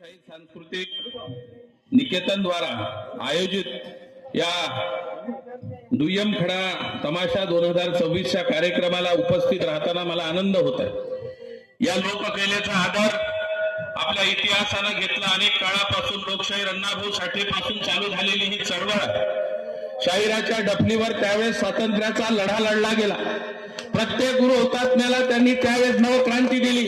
लोकशाही सांस्कृतिक निकेतन द्वारा आयोजित या दुय्यम खडा तमाशा 2026च्या कार्यक्रमाला उपस्थित राहताना मला आनंद होत आहे। या लोककलेचा आधार आपल्या इतिहासाने घेतला। अनेक काळापासून लोकशाहीर अण्णाभाऊ साठे पासून चालू झालेली ही चळवळ शाहिराच्या डफलीवर त्यावेळेस स्वातंत्र्याचा लढा लढला गेला। प्रत्येक गुरु हुतात्म्याला त्यांनी त्यावेळेस नवक्रांती दिली।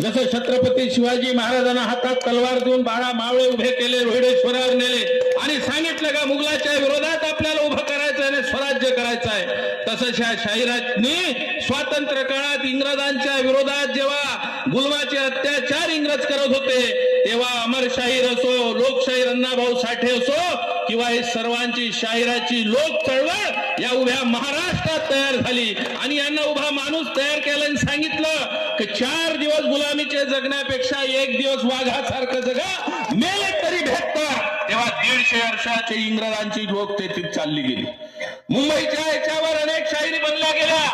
जसं छत्रपती शिवाजी महाराजांना हातात तलवार देऊन 12 मावळे उभे केले, रोहिडेश्वरावर नेले आणि सांगितलं का मुघलाच्या विरोधात आपल्याला उभं करायचं आहे, स्वराज्य करायचं आहे। तसंच ह्या शाहिरांनी स्वातंत्र्य काळात इंग्रजांच्या विरोधात जेव्हा गुलामाचे अत्याचार इंग्रज करत होते तेव्हा अमर शाहीर असो, लोकशाहीर अण्णाभाऊ साठे असो किंवा हे सर्वांची शाहिराची लोक चळवळ या उभ्या महाराष्ट्रात तयार झाली आणि यांना उभा माणूस तयार केला आणि सांगितलं की 4 दिवस गुलामीचे जगण्यापेक्षा 1 दिवस वाघासारखं जगा, मेले तरी भेटतात। तेव्हा 150 वर्षाची इंग्रजांची लोक तेथील चालली गेली। मुंबईच्या याच्यावर अनेक शाहिरी बनल्या गेल्या।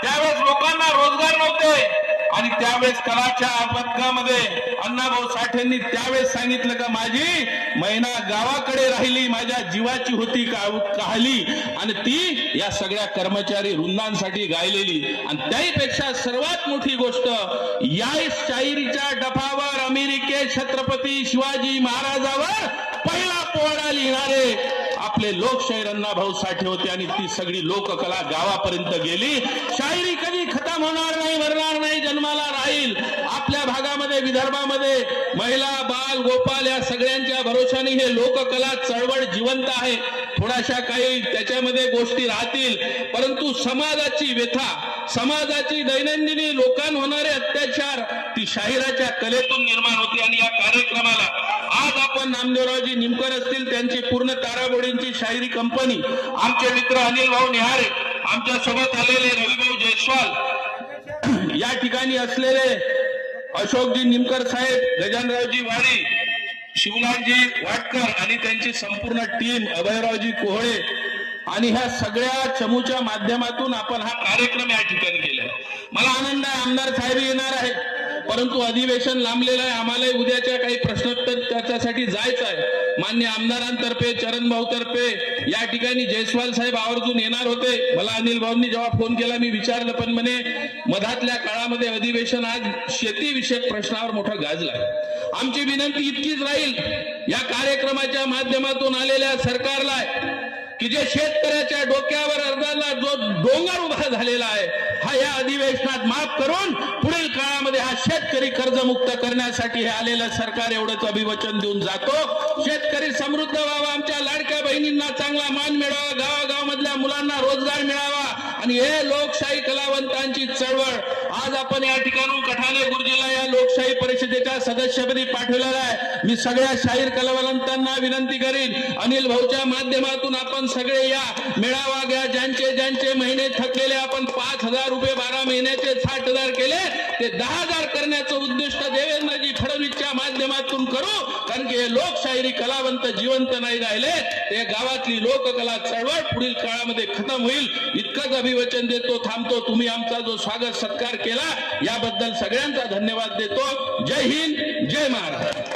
त्यावेळेस लोकांना रोजगार नव्हते आणि त्यावेळेस कलाच्या पथकामध्ये अण्णाभाऊ साठेंनी त्यावेळेस सांगितलं का माझी महिना गावाकडे राहिली, माझ्या जीवाची होती काहली आणि ती या सगळ्या कर्मचारी वृंदांसाठी गायलेली। आणि त्याहीपेक्षा सर्वात मोठी गोष्ट या शाहिरीच्या डफावर अमेरिकेत छत्रपती शिवाजी महाराजांवर पहिला पोवाडा लिहिणारे आपले लोकशाहीर अण्णाभाऊ साठे होते आणि ती सगळी लोककला गावापर्यंत गेली। शाहिरी कधी खतम होणार नाही, मरणार नाही, जन्माला राहील। आपल्या भागामध्ये विदर्भामध्ये महिला, बाल, गोपाल या सगळ्यांच्या भरोशाने हे लोककला चळवळ जिवंत आहे। थोड्याशा काही त्याच्यामध्ये गोष्टी राहतील परंतु समाजाची व्यथा, समाजाची दैनंदिनी लोकांवर होणारे अत्याचार ती शाहिराच्या कलेतून निर्माण होते। आणि या कार्यक्रमाला आज आपण नामदेवरावजी निमकर असतील त्यांची पूर्ण ताराबोडींची शाहिरी कंपनी, आमचे मित्र अनिल भाऊ निहारे, आमच्या सोबत आलेले रविभाऊ जयस्वाल, या ठिकाणी असलेले अशोकजी निमकर साहेब, गजानरावजी वाडी, शिवलालजी वाटकर आणि त्यांची संपूर्ण टीम, अभयरावजी कोहळे आणि ह्या सगळ्या चमूच्या माध्यमातून आपण हा कार्यक्रम या ठिकाणी केलाय। मला आनंद आहे आमदार साहेब येणार आहे परंतु अधिवेशन लांबलेलं आहे। आम्हाला उद्याच्या काही प्रश्नोत्तर त्याच्यासाठी जायचं आहे। मान्य आमदारांतर्फे, चरण भाऊ तर्फे या ठिकाणी जयस्वाल साहेब आवर्जून येणार होते। मला अनिल भाऊंनी जेव्हा फोन केला मी विचारलं पण म्हणे मधातल्या काळामध्ये अधिवेशन आज शेतीविषयक प्रश्नावर मोठा गाजलाय। आमची विनंती इतकीच राहील या कार्यक्रमाच्या माध्यमातून आलेल्या सरकारला की जे शेतकऱ्याच्या डोक्यावर अर्धाला जो डोंगर उभा झालेला आहे हा या अधिवेशनात माफ करून पुढील काळामध्ये हा शेतकरी कर्जमुक्त करण्यासाठी हे आलेलं सरकार एवढंच अभिवचन देऊन जातो। शेतकरी समृद्ध व्हावा, आमच्या लाडक्या बहिणींना चांगला मान मिळावा, गावागावामधल्या मुलांना रोजगार मिळावा आणि हे लोकशाही कलावंतांची चळवळ आज आपण या ठिकाणून कठाणे गुरुजीला या लोकशाही परिषदेच्या सदस्यपदी पाठवलेला आहे। मी सगळ्या शाहीर कलावंतांना विनंती करीन अनिल भाऊच्या माध्यमातून आपण सगळे या मेळावा घ्या। ज्यांचे महिने थकलेले आपण 5,000 रुपये 12 महिन्याचे 60,000 केले ते 10,000 करण्याचं उद्दिष्ट देवेंद्रजी फडणवीसच्या माध्यमातून करू, कारण की हे लोकशाहीरी कलावंत जिवंत नाही राहिले। ते गावातली लोककला चळवळ पुढील काळामध्ये खतम होईल इतकंच अभिवचन देतो, थांबतो। तुम्ही आमचा जो स्वागत सत्कार केला याबद्दल सगळ्यांचा धन्यवाद देतो। जय हिंद, जय महाराष्ट्र।